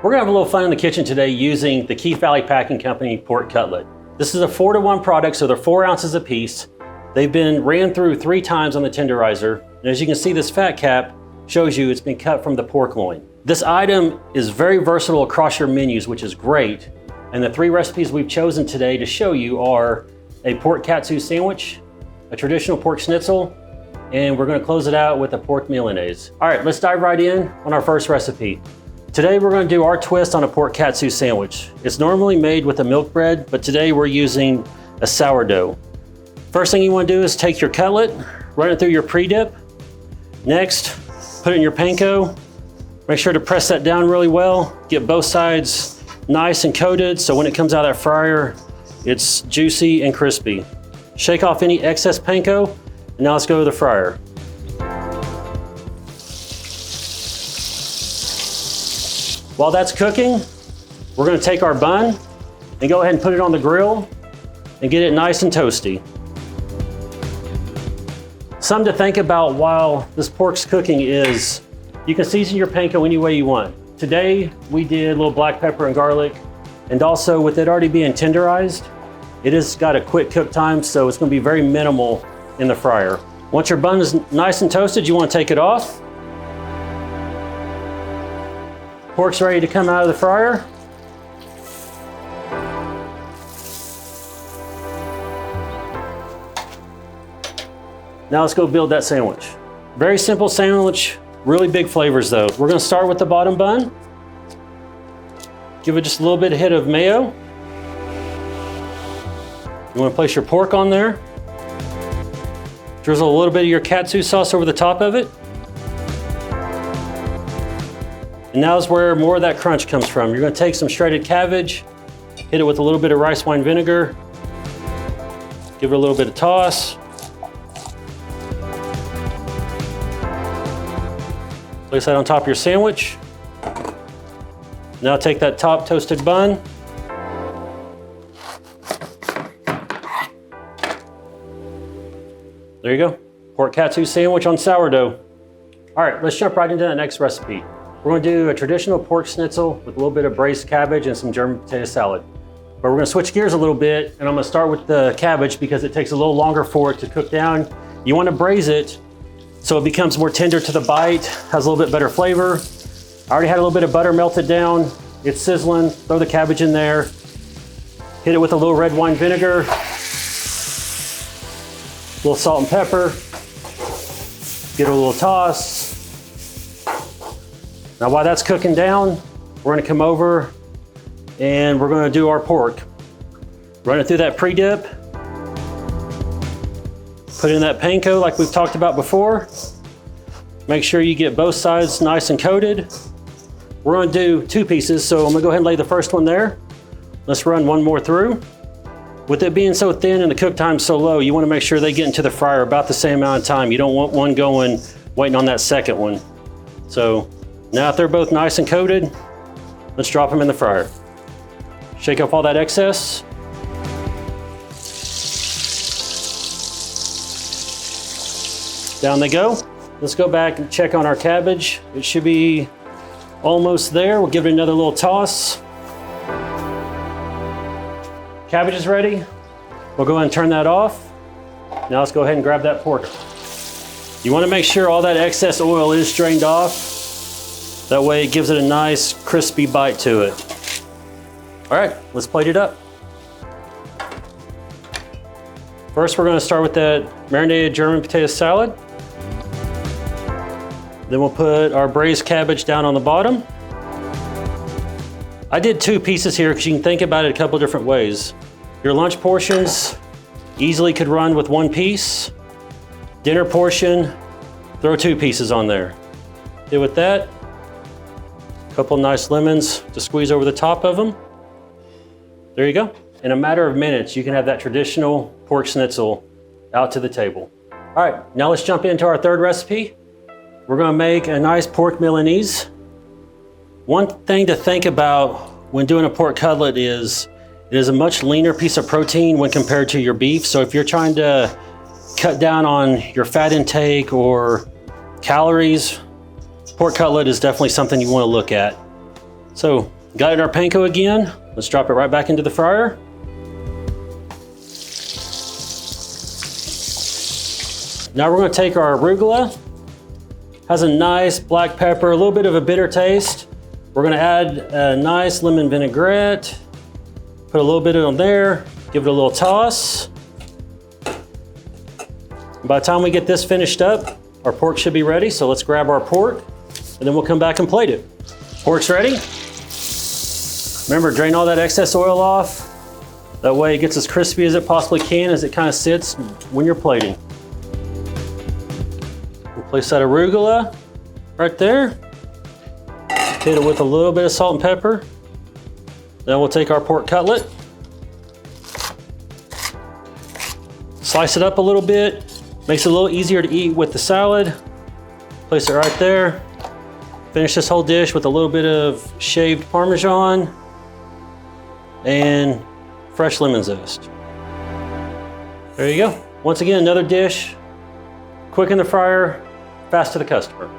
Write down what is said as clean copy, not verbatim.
We're gonna have a little fun in the kitchen today using the Keith Valley Packing Company pork cutlet. This is a 4-to-1 product, so they're 4 ounces a piece. They've been ran through 3 times on the tenderizer. And as you can see, this fat cap shows you it's been cut from the pork loin. This item is very versatile across your menus, which is great. And the 3 recipes we've chosen today to show you are a pork katsu sandwich, a traditional pork schnitzel, and we're gonna close it out with a pork Milanese. All right, let's dive right in on our first recipe. Today we're going to do our twist on a pork katsu sandwich. It's normally made with a milk bread, but today we're using a sourdough. First thing you want to do is take your cutlet, run it through your pre-dip. Next, put it in your panko. Make sure to press that down really well. Get both sides nice and coated so when it comes out of that fryer, it's juicy and crispy. Shake off any excess panko, and now let's go to the fryer. While that's cooking, we're gonna take our bun and go ahead and put it on the grill and get it nice and toasty. Something to think about while this pork's cooking is you can season your panko any way you want. Today, we did a little black pepper and garlic, and also with it already being tenderized, it has got a quick cook time, so it's gonna be very minimal in the fryer. Once your bun is nice and toasted, you wanna take it off. Pork's ready to come out of the fryer. Now let's go build that sandwich. Very simple sandwich, really big flavors though. We're gonna start with the bottom bun. Give it just a little bit of hit of mayo. You wanna place your pork on there. Drizzle a little bit of your katsu sauce over the top of it. And now is where more of that crunch comes from. You're gonna take some shredded cabbage, hit it with a little bit of rice wine vinegar, give it a little bit of toss. Place that on top of your sandwich. Now take that top toasted bun. There you go, pork katsu sandwich on sourdough. All right, let's jump right into the next recipe. We're gonna do a traditional pork schnitzel with a little bit of braised cabbage and some German potato salad. But we're gonna switch gears a little bit, and I'm gonna start with the cabbage because it takes a little longer for it to cook down. You wanna braise it so it becomes more tender to the bite, has a little bit better flavor. I already had a little bit of butter melted down. It's sizzling, throw the cabbage in there. Hit it with a little red wine vinegar, a little salt and pepper. Give it a little toss. Now while that's cooking down, we're gonna come over and we're gonna do our pork. Run it through that pre-dip. Put it in that panko like we've talked about before. Make sure you get both sides nice and coated. We're gonna do 2 pieces, so I'm gonna go ahead and lay the first one there. Let's run one more through. With it being so thin and the cook time so low, you wanna make sure they get into the fryer about the same amount of time. You don't want one going, waiting on that second one. So now if they're both nice and coated, let's drop them in the fryer. Shake off all that excess. Down they go. Let's go back and check on our cabbage. It should be almost there. We'll give it another little toss. Cabbage is ready. We'll go ahead and turn that off. Now let's go ahead and grab that pork. You want to make sure all that excess oil is drained off. That way it gives it a nice crispy bite to it. All right, let's plate it up. First, we're gonna start with that marinated German potato salad. Then we'll put our braised cabbage down on the bottom. I did 2 pieces here because you can think about it a couple different ways. Your lunch portions easily could run with 1 piece. Dinner portion, throw 2 pieces on there. Did with that. Couple nice lemons to squeeze over the top of them. There you go. In a matter of minutes, you can have that traditional pork schnitzel out to the table. All right, now let's jump into our third recipe. We're gonna make a nice pork Milanese. One thing to think about when doing a pork cutlet is it is a much leaner piece of protein when compared to your beef. So if you're trying to cut down on your fat intake or calories, pork cutlet is definitely something you want to look at. So, got it in our panko again. Let's drop it right back into the fryer. Now we're going to take our arugula. Has a nice black pepper, a little bit of a bitter taste. We're going to add a nice lemon vinaigrette. Put a little bit on there. Give it a little toss. By the time we get this finished up, our pork should be ready. So let's grab our pork and then we'll come back and plate it. Pork's ready. Remember, drain all that excess oil off. That way it gets as crispy as it possibly can as it kind of sits when you're plating. We'll place that arugula right there. Hit it with a little bit of salt and pepper. Then we'll take our pork cutlet. Slice it up a little bit. Makes it a little easier to eat with the salad. Place it right there. Finish this whole dish with a little bit of shaved Parmesan and fresh lemon zest. There you go. Once again, another dish, quick in the fryer, fast to the customer.